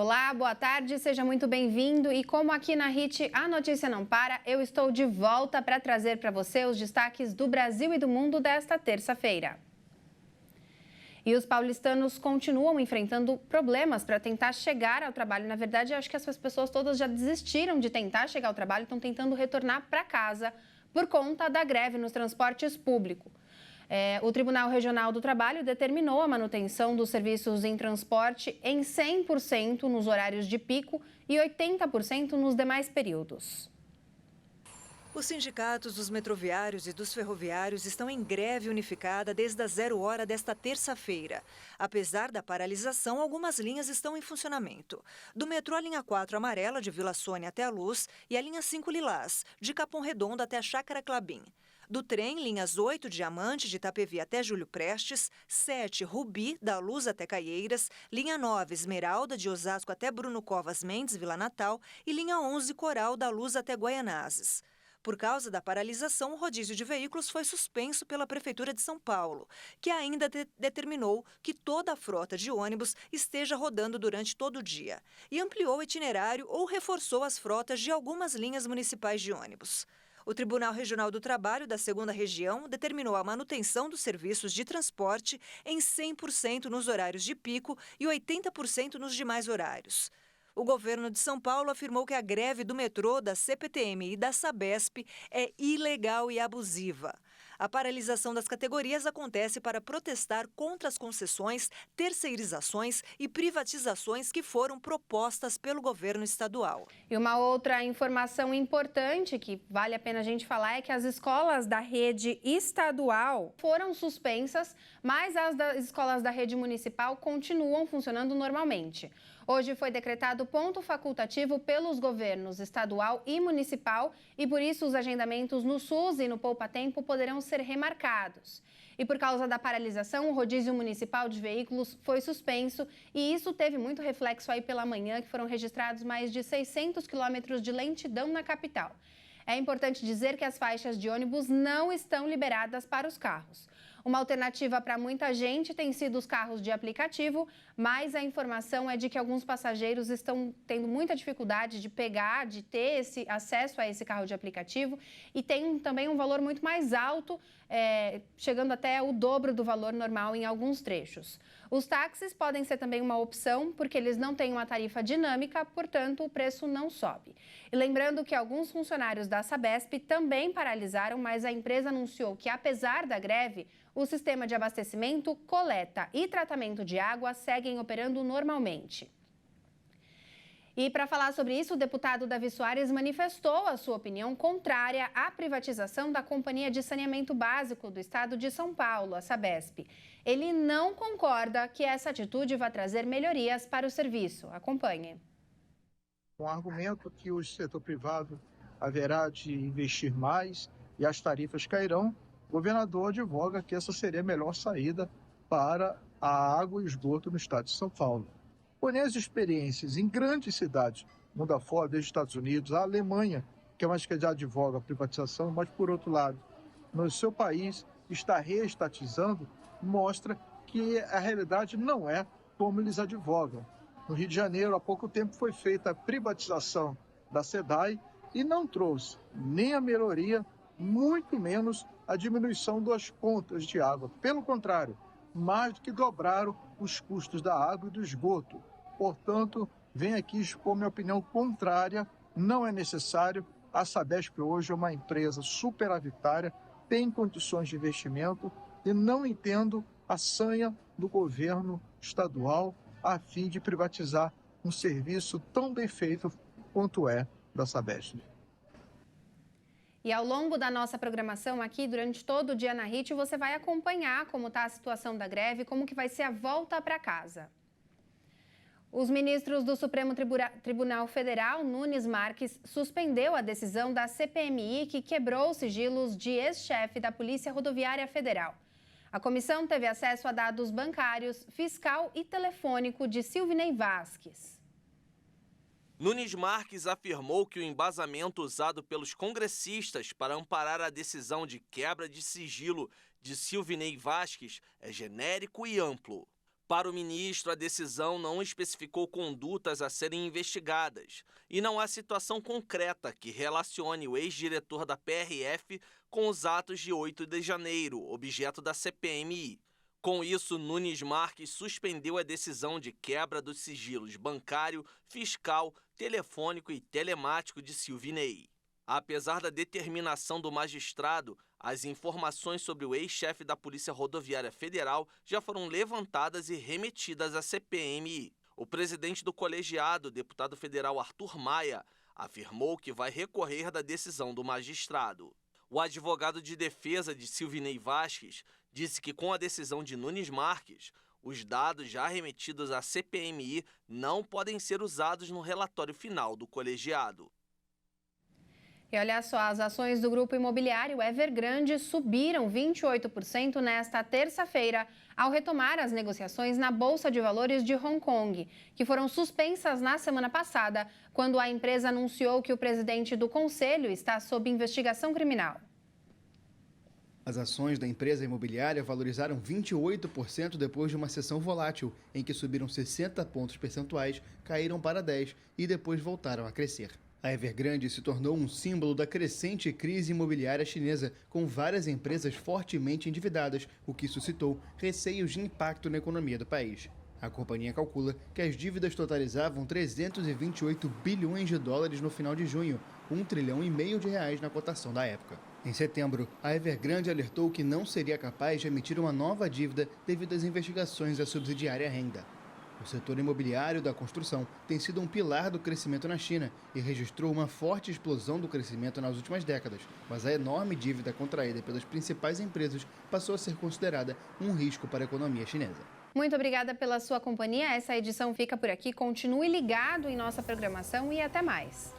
Olá, boa tarde, seja muito bem-vindo. E como aqui na HIT a notícia não para, eu estou de volta para trazer para você os destaques do Brasil e do mundo desta terça-feira. E os paulistanos continuam enfrentando problemas para tentar chegar ao trabalho. Na verdade, eu acho que essas pessoas todas já desistiram de tentar chegar ao trabalho, estão tentando retornar para casa por conta da greve nos transportes públicos. O Tribunal Regional do Trabalho determinou a manutenção dos serviços em transporte em 100% nos horários de pico e 80% nos demais períodos. Os sindicatos dos metroviários e dos ferroviários estão em greve unificada desde as 0 hora desta terça-feira. Apesar da paralisação, algumas linhas estão em funcionamento. Do metrô, a linha 4 amarela de Vila Sônia até a Luz e a linha 5 lilás, de Capão Redondo até a Chácara Clabim. Do trem, linhas 8, Diamante, de Itapevi até Júlio Prestes, 7, Rubi, da Luz até Caieiras, linha 9, Esmeralda, de Osasco até Bruno Covas Mendes, Vila Natal, e linha 11, Coral, da Luz até Guaianazes. Por causa da paralisação, o rodízio de veículos foi suspenso pela Prefeitura de São Paulo, que ainda determinou que toda a frota de ônibus esteja rodando durante todo o dia, e ampliou o itinerário ou reforçou as frotas de algumas linhas municipais de ônibus. O Tribunal Regional do Trabalho da 2ª Região determinou a manutenção dos serviços de transporte em 100% nos horários de pico e 80% nos demais horários. O governo de São Paulo afirmou que a greve do metrô, da CPTM e da Sabesp é ilegal e abusiva. A paralisação das categorias acontece para protestar contra as concessões, terceirizações e privatizações que foram propostas pelo governo estadual. E uma outra informação importante que vale a pena a gente falar é que as escolas da rede estadual foram suspensas, mas as escolas da rede municipal continuam funcionando normalmente. Hoje foi decretado ponto facultativo pelos governos estadual e municipal e, por isso, os agendamentos no SUS e no Poupa Tempo poderão ser remarcados. E por causa da paralisação, o rodízio municipal de veículos foi suspenso e isso teve muito reflexo aí pela manhã, que foram registrados mais de 600 quilômetros de lentidão na capital. É importante dizer que as faixas de ônibus não estão liberadas para os carros. Uma alternativa para muita gente tem sido os carros de aplicativo, mas a informação é de que alguns passageiros estão tendo muita dificuldade de ter esse acesso a esse carro de aplicativo e tem também um valor muito mais alto, chegando até o dobro do valor normal em alguns trechos. Os táxis podem ser também uma opção, porque eles não têm uma tarifa dinâmica, portanto, o preço não sobe. E lembrando que alguns funcionários da Sabesp também paralisaram, mas a empresa anunciou que, apesar da greve, o sistema de abastecimento, coleta e tratamento de água seguem operando normalmente. E para falar sobre isso, o deputado Davi Soares manifestou a sua opinião contrária à privatização da Companhia de Saneamento Básico do Estado de São Paulo, a Sabesp. Ele não concorda que essa atitude vai trazer melhorias para o serviço. Acompanhe. Com o argumento que o setor privado haverá de investir mais e as tarifas cairão, o governador advoga que essa seria a melhor saída para a água e esgoto no estado de São Paulo. Porém, as experiências em grandes cidades, mundo afora, desde os Estados Unidos, a Alemanha, que é mais que já advoga a privatização, mas, por outro lado, no seu país está reestatizando, mostra que a realidade não é como eles advogam. No Rio de Janeiro, há pouco tempo, foi feita a privatização da SEDAI e não trouxe nem a melhoria, muito menos a diminuição das contas de água. Pelo contrário, mais do que dobraram os custos da água e do esgoto. Portanto, venho aqui expor minha opinião contrária, não é necessário. A Sabesp hoje é uma empresa superavitária, tem condições de investimento e não entendo a sanha do governo estadual a fim de privatizar um serviço tão bem feito quanto é da Sabesp. E ao longo da nossa programação aqui, durante todo o dia na HIT, você vai acompanhar como está a situação da greve, como que vai ser a volta para casa. Os ministros do Supremo Tribunal Federal, Nunes Marques, suspendeu a decisão da CPMI que quebrou os sigilos de ex-chefe da Polícia Rodoviária Federal. A comissão teve acesso a dados bancários, fiscal e telefônico de Silvinei Vasques. Nunes Marques afirmou que o embasamento usado pelos congressistas para amparar a decisão de quebra de sigilo de Silvinei Vasques é genérico e amplo. Para o ministro, a decisão não especificou condutas a serem investigadas e não há situação concreta que relacione o ex-diretor da PRF com os atos de 8 de janeiro, objeto da CPMI. Com isso, Nunes Marques suspendeu a decisão de quebra dos sigilos bancário, fiscal, telefônico e telemático de Silvinei. Apesar da determinação do magistrado, as informações sobre o ex-chefe da Polícia Rodoviária Federal já foram levantadas e remetidas à CPMI. O presidente do colegiado, deputado federal Arthur Maia, afirmou que vai recorrer da decisão do magistrado. O advogado de defesa de Silvinei Vasquez disse que com a decisão de Nunes Marques, os dados já remetidos à CPMI não podem ser usados no relatório final do colegiado. E olha só, as ações do grupo imobiliário Evergrande subiram 28% nesta terça-feira, ao retomar as negociações na Bolsa de Valores de Hong Kong, que foram suspensas na semana passada, quando a empresa anunciou que o presidente do conselho está sob investigação criminal. As ações da empresa imobiliária valorizaram 28% depois de uma sessão volátil, em que subiram 60 pontos percentuais, caíram para 10 e depois voltaram a crescer. A Evergrande se tornou um símbolo da crescente crise imobiliária chinesa, com várias empresas fortemente endividadas, o que suscitou receios de impacto na economia do país. A companhia calcula que as dívidas totalizavam 328 bilhões de dólares no final de junho, R$1,5 trilhão na cotação da época. Em setembro, a Evergrande alertou que não seria capaz de emitir uma nova dívida devido às investigações da subsidiária Renda. O setor imobiliário da construção tem sido um pilar do crescimento na China e registrou uma forte explosão do crescimento nas últimas décadas, mas a enorme dívida contraída pelas principais empresas passou a ser considerada um risco para a economia chinesa. Muito obrigada pela sua companhia. Essa edição fica por aqui. Continue ligado em nossa programação e até mais.